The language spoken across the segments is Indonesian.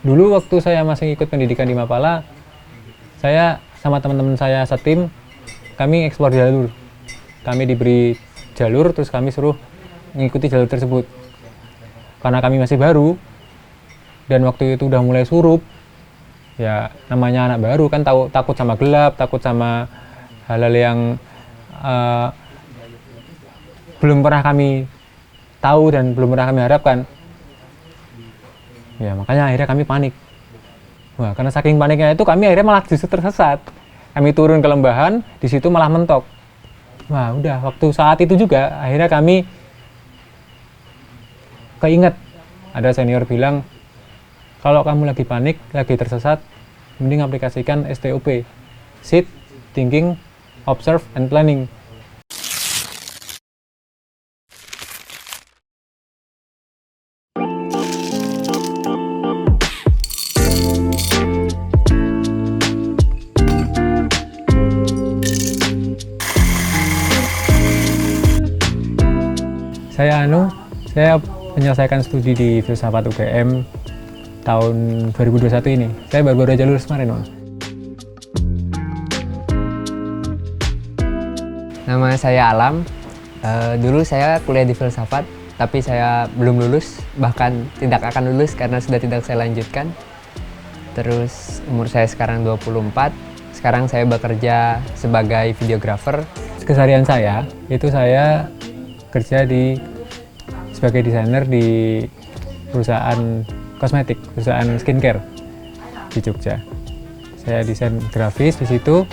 Dulu waktu saya masih ikut pendidikan di Mapala, saya sama teman-teman saya setim, kami eksplor jalur. Kami diberi jalur, terus kami suruh mengikuti jalur tersebut. Karena kami masih baru, dan waktu itu udah mulai surup, ya namanya anak baru kan takut sama gelap, takut sama hal-hal yang belum pernah kami tahu dan belum pernah kami harapkan. Ya makanya akhirnya kami panik. Wah, karena saking paniknya itu kami akhirnya malah justru tersesat. Kami turun ke lembahan, di situ malah mentok. Wah, udah waktu saat itu juga akhirnya kami keinget ada senior bilang, kalau kamu lagi panik, lagi tersesat, mending aplikasikan STOP, Sit, Thinking, Observe, and Planning. Saya menyelesaikan studi di Filsafat UGM tahun 2021 ini. Saya baru aja lulus kemarin, Mas. Nama saya Alam. Dulu saya kuliah di Filsafat, tapi saya belum lulus, bahkan tidak akan lulus karena sudah tidak saya lanjutkan. Terus umur saya sekarang 24. Sekarang saya bekerja sebagai videographer. Keseharian saya, itu saya kerja sebagai desainer di perusahaan kosmetik, perusahaan skincare di Jogja. Saya desain grafis di situ.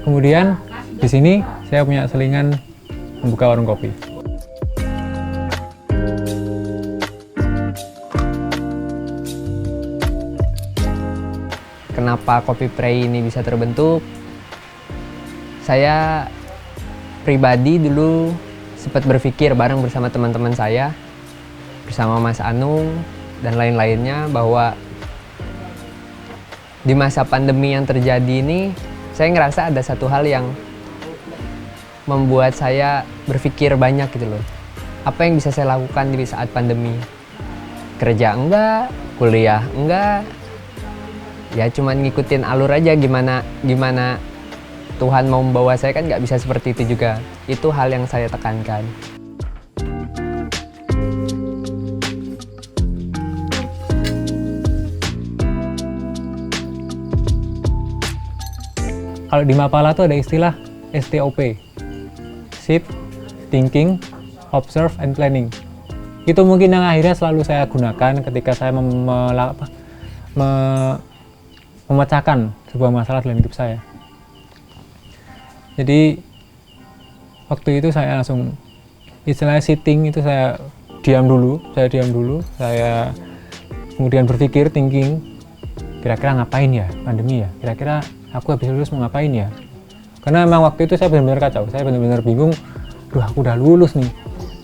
Kemudian di sini saya punya selingan membuka warung kopi. Kenapa Kopi Prey ini bisa terbentuk? Saya pribadi dulu sempat berpikir bareng bersama teman-teman saya, bersama Mas Anung dan lain-lainnya, bahwa di masa pandemi yang terjadi ini, saya ngerasa ada satu hal yang membuat saya berpikir banyak gitu loh. Apa yang bisa saya lakukan di saat pandemi? Kerja enggak, kuliah enggak, ya cuman ngikutin alur aja, gimana Tuhan mau membawa saya, kan nggak bisa seperti itu juga. Itu hal yang saya tekankan. Kalau di Mapala tuh ada istilah STOP, Sit, Thinking, Observe, and Planning. Itu mungkin yang akhirnya selalu saya gunakan ketika saya memecahkan sebuah masalah dalam hidup saya. Jadi waktu itu saya langsung, istilahnya sitting itu saya diam dulu, saya kemudian berpikir, thinking, kira-kira ngapain ya pandemi ya, kira-kira aku habis lulus mau ngapain ya. Karena memang waktu itu saya benar-benar kacau, saya benar-benar bingung, aku udah lulus nih,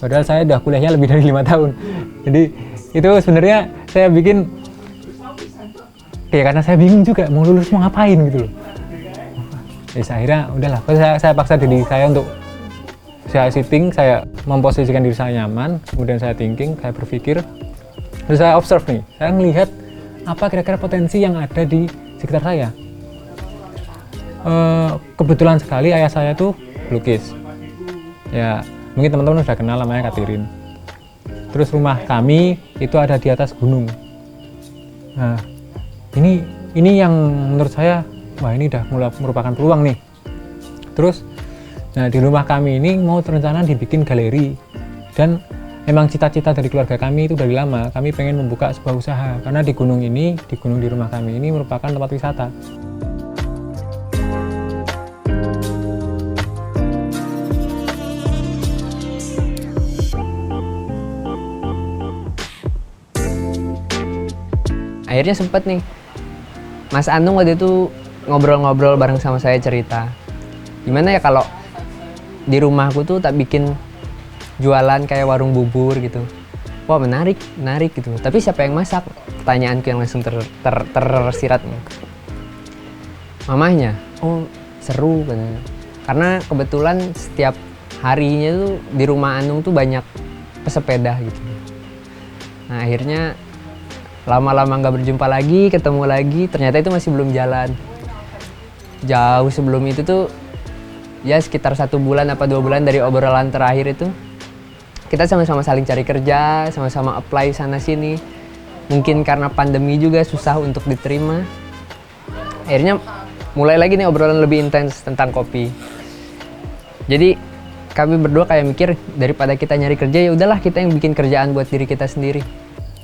padahal saya udah kuliahnya lebih dari 5 tahun. Jadi itu sebenarnya saya bikin, karena saya bingung juga mau lulus mau ngapain gitu loh. Akhirnya udahlah, saya paksa diri saya untuk saya sitting, saya memposisikan diri saya nyaman, kemudian saya thinking, saya berpikir, terus saya observe nih, saya melihat apa kira-kira potensi yang ada di sekitar saya. Kebetulan sekali ayah saya tuh pelukis, ya mungkin teman-teman sudah kenal, namanya Katirin. Terus rumah kami itu ada di atas gunung. Nah ini yang menurut saya, wah ini udah mulai merupakan peluang nih. Terus nah di rumah kami ini mau terencana dibikin galeri, dan memang cita-cita dari keluarga kami itu dari lama, kami pengen membuka sebuah usaha, karena di gunung di rumah kami ini merupakan tempat wisata. Akhirnya sempet nih, Mas Anung waktu itu ngobrol-ngobrol bareng sama saya, cerita, gimana ya kalau di rumahku tuh tak bikin jualan kayak warung bubur gitu. Wah menarik gitu. Tapi siapa yang masak? Pertanyaanku yang langsung tersirat. Mamahnya. Oh seru katanya. Karena kebetulan setiap harinya tuh di rumah Anung tuh banyak pesepeda gitu. Nah akhirnya Lama-lama nggak berjumpa lagi, ketemu lagi, ternyata itu masih belum jalan. Jauh sebelum itu tuh, ya sekitar 1 bulan apa 2 bulan dari obrolan terakhir itu, kita sama-sama saling cari kerja, sama-sama apply sana-sini. Mungkin karena pandemi juga susah untuk diterima. Akhirnya mulai lagi nih obrolan lebih intens tentang kopi. Jadi kami berdua kayak mikir, daripada kita nyari kerja, ya udahlah kita yang bikin kerjaan buat diri kita sendiri.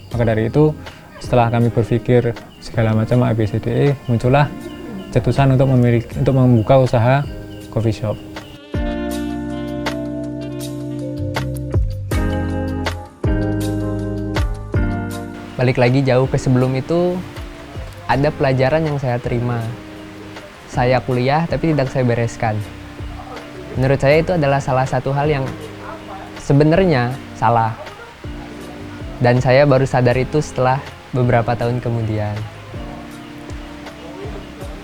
Maka dari itu, setelah kami berpikir segala macam ABCDE, muncullah cetusan untuk membuka usaha coffee shop. Balik lagi jauh ke sebelum itu, ada pelajaran yang saya terima. Saya kuliah tapi tidak saya bereskan. Menurut saya itu adalah salah satu hal yang sebenarnya salah. Dan saya baru sadar itu setelah beberapa tahun kemudian.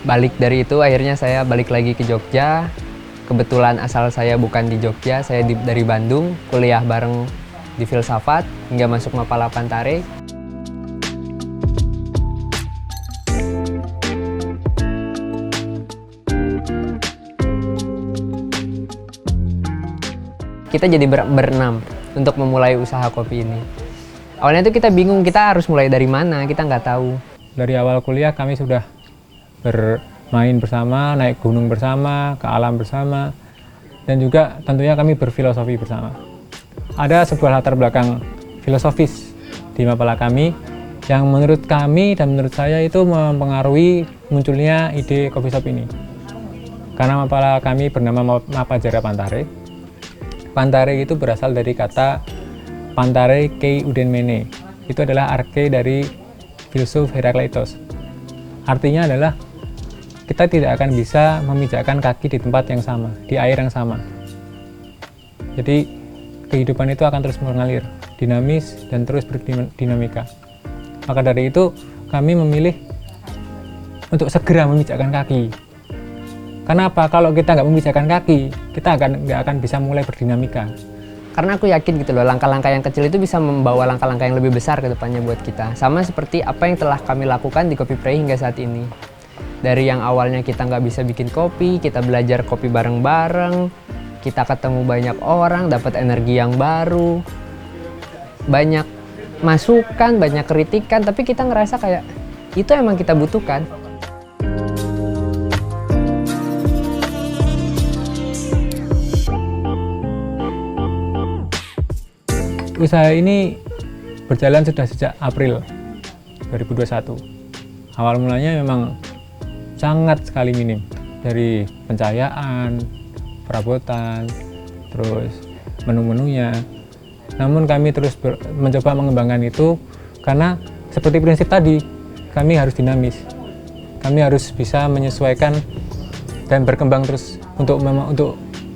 Balik dari itu akhirnya saya balik lagi ke Jogja. Kebetulan asal saya bukan di Jogja, saya dari Bandung, kuliah bareng di Filsafat hingga masuk Mapala Pantare. Kita jadi berenam untuk memulai usaha kopi ini. Awalnya itu kita bingung, kita harus mulai dari mana, kita nggak tahu. Dari awal kuliah kami sudah bermain bersama, naik gunung bersama, ke alam bersama, dan juga tentunya kami berfilosofi bersama. Ada sebuah latar belakang filosofis di Mapala kami yang menurut kami dan menurut saya itu mempengaruhi munculnya ide coffee shop ini. Karena Mapala kami bernama Mapajara Pantare. Pantare itu berasal dari kata Pantare Kei Udenmene. Itu adalah arke dari filsuf Herakleitos. Artinya adalah kita tidak akan bisa memijakkan kaki di tempat yang sama, di air yang sama. Jadi kehidupan itu akan terus mengalir, dinamis dan terus berdinamika. Maka dari itu kami memilih untuk segera memijakkan kaki. Kenapa? Kalau kita nggak memijakkan kaki, kita nggak akan bisa mulai berdinamika. Karena aku yakin gitu loh, langkah-langkah yang kecil itu bisa membawa langkah-langkah yang lebih besar ke depannya buat kita. Sama seperti apa yang telah kami lakukan di Kopi Prei hingga saat ini. Dari yang awalnya kita nggak bisa bikin kopi, kita belajar kopi bareng-bareng, kita ketemu banyak orang, dapat energi yang baru, banyak masukan, banyak kritikan, tapi kita ngerasa kayak itu emang kita butuhkan. Usaha ini berjalan sudah sejak April 2021. Awal mulanya memang sangat sekali minim, dari pencahayaan, perabotan, terus menu-menunya. Namun kami terus mencoba mengembangkan itu karena seperti prinsip tadi, kami harus dinamis. Kami harus bisa menyesuaikan dan berkembang terus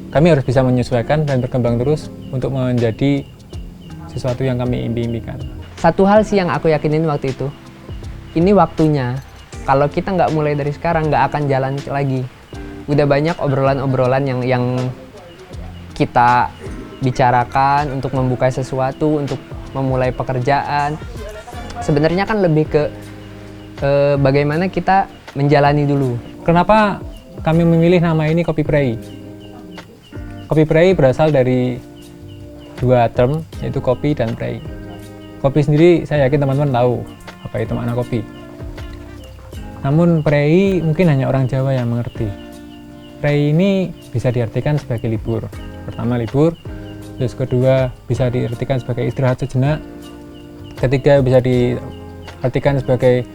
kami harus bisa menyesuaikan dan berkembang terus untuk menjadi sesuatu yang kami impikan. Satu hal sih yang aku yakinin waktu itu, ini waktunya. Kalau kita nggak mulai dari sekarang, nggak akan jalan lagi. Udah banyak obrolan-obrolan yang kita bicarakan untuk membuka sesuatu, untuk memulai pekerjaan. Sebenarnya kan lebih ke bagaimana kita menjalani dulu. Kenapa kami memilih nama ini Kopi Prei? Kopi Prei berasal dari dua term, yaitu kopi dan prei. Kopi sendiri saya yakin teman-teman tahu apa itu makna kopi. Namun prei mungkin hanya orang Jawa yang mengerti. Prei ini bisa diartikan sebagai libur. Pertama libur, terus kedua bisa diartikan sebagai istirahat sejenak, ketiga bisa diartikan sebagai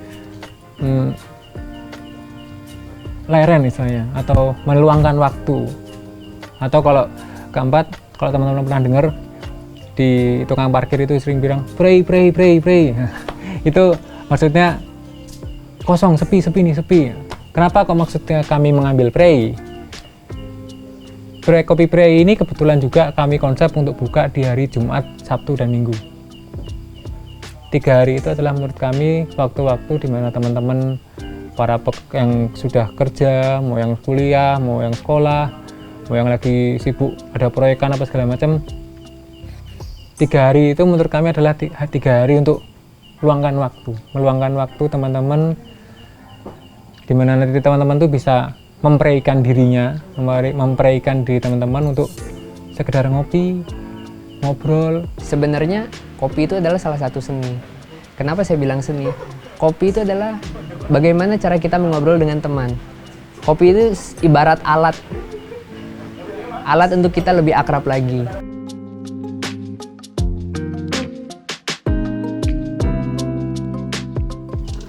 leren misalnya, atau meluangkan waktu. Atau kalau keempat, kalau teman-teman pernah dengar di tukang parkir itu sering bilang prei. Itu maksudnya kosong, sepi nih, sepi. Kenapa kok maksudnya kami mengambil prei? Kopi Prei ini kebetulan juga kami konsep untuk buka di hari Jumat, Sabtu, dan Minggu. 3 hari itu adalah menurut kami waktu-waktu di mana teman-teman para yang sudah kerja, mau yang kuliah, mau yang sekolah, mau yang lagi sibuk ada proyekan apa segala macam. 3 hari itu menurut kami adalah 3 hari untuk meluangkan waktu teman-teman, dimana nanti teman-teman tuh bisa mempreikan dirinya, mempreikan diri teman-teman untuk sekedar ngopi, ngobrol. Sebenarnya kopi itu adalah salah satu seni. Kenapa saya bilang seni? Kopi itu adalah bagaimana cara kita mengobrol dengan teman. Kopi itu ibarat alat untuk kita lebih akrab lagi.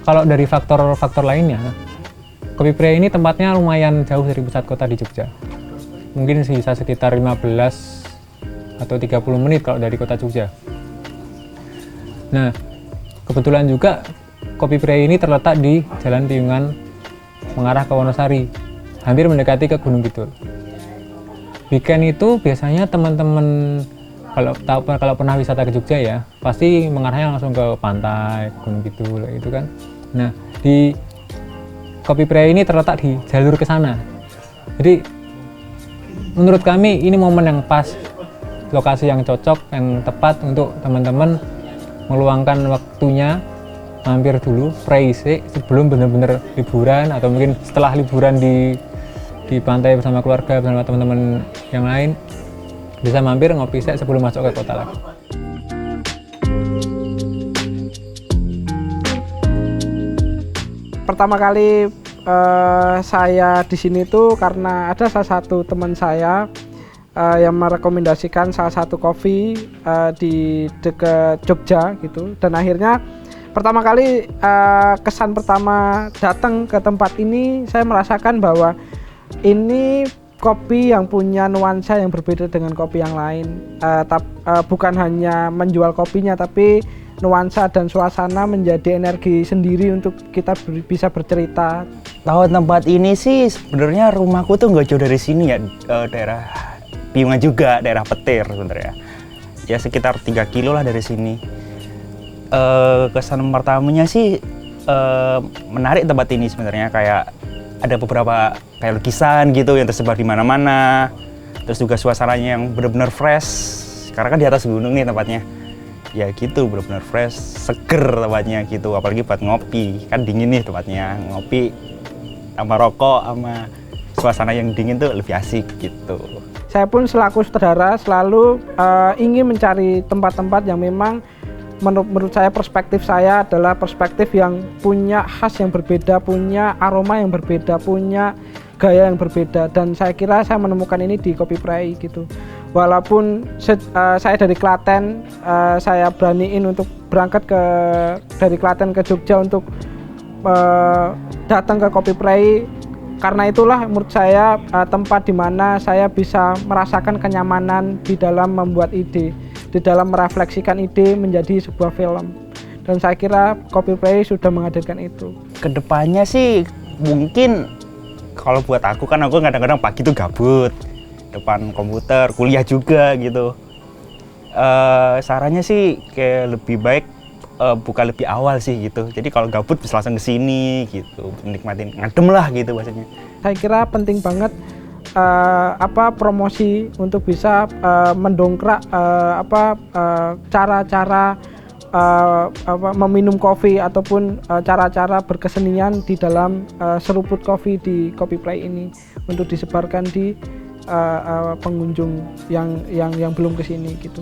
Kalau dari faktor-faktor lainnya, Kopi Prei ini tempatnya lumayan jauh dari pusat kota di Jogja. Mungkin bisa sekitar 15 atau 30 menit kalau dari kota Jogja. Nah, kebetulan juga Kopi Prei ini terletak di Jalan Piungan mengarah ke Wonosari, hampir mendekati ke Gunung Kidul. Weekend itu biasanya teman-teman kalau pernah wisata ke Jogja ya, pasti mengarahnya langsung ke pantai, Gunung Kidul gitu kan. Nah, di Kopi Prei ini terletak di jalur ke sana. Jadi menurut kami ini momen yang pas, lokasi yang cocok, yang tepat untuk teman-teman meluangkan waktunya mampir dulu Prei sebelum benar-benar liburan, atau mungkin setelah liburan di pantai bersama keluarga, bersama teman-teman yang lain, bisa mampir ngopi sebelum masuk ke kota lagi. Pertama kali saya di sini tuh karena ada salah satu teman saya yang merekomendasikan salah satu kopi di dekat Jogja gitu, dan akhirnya pertama kali kesan pertama datang ke tempat ini, saya merasakan bahwa ini kopi yang punya nuansa yang berbeda dengan kopi yang lain. Bukan hanya menjual kopinya, tapi nuansa dan suasana menjadi energi sendiri untuk kita bisa bercerita. Tahu tempat ini sih, sebenarnya rumahku tuh nggak jauh dari sini ya, daerah Piungan juga, daerah Petir sebenarnya. Ya sekitar 3 kilo lah dari sini. Kesan pertamanya sih menarik tempat ini sebenarnya, kayak ada beberapa kayak lukisan gitu yang tersebar di mana-mana. Terus juga suasananya yang benar-benar fresh, karena kan di atas gunung nih tempatnya. Ya gitu, benar-benar fresh, seger tempatnya gitu, apalagi buat ngopi, kan dingin nih tempatnya, ngopi sama rokok sama suasana yang dingin tuh lebih asik gitu. Saya pun selaku sutradara selalu ingin mencari tempat-tempat yang memang menurut saya, perspektif saya adalah perspektif yang punya khas yang berbeda, punya aroma yang berbeda, punya gaya yang berbeda, dan saya kira saya menemukan ini di Kopi Prei gitu. Walaupun saya dari Klaten, saya beraniin untuk berangkat dari Klaten ke Jogja untuk datang ke Kopi Prei, karena itulah menurut saya tempat di mana saya bisa merasakan kenyamanan di dalam membuat ide, di dalam merefleksikan ide menjadi sebuah film. Dan saya kira Kopi Prei sudah menghadirkan itu. Kedepannya sih mungkin kalau buat aku, kan aku kadang-kadang pagi tuh gabut depan komputer, kuliah juga gitu. Sarannya sih kayak lebih baik buka lebih awal sih gitu. Jadi kalau gabut bisa langsung ke sini gitu, nikmatin, ngadem lah gitu bahasanya. Saya kira penting banget promosi untuk bisa mendongkrak cara-cara meminum kopi ataupun cara-cara berkesenian di dalam seruput kopi di Kopi Prei ini untuk disebarkan di pengunjung yang belum kesini gitu.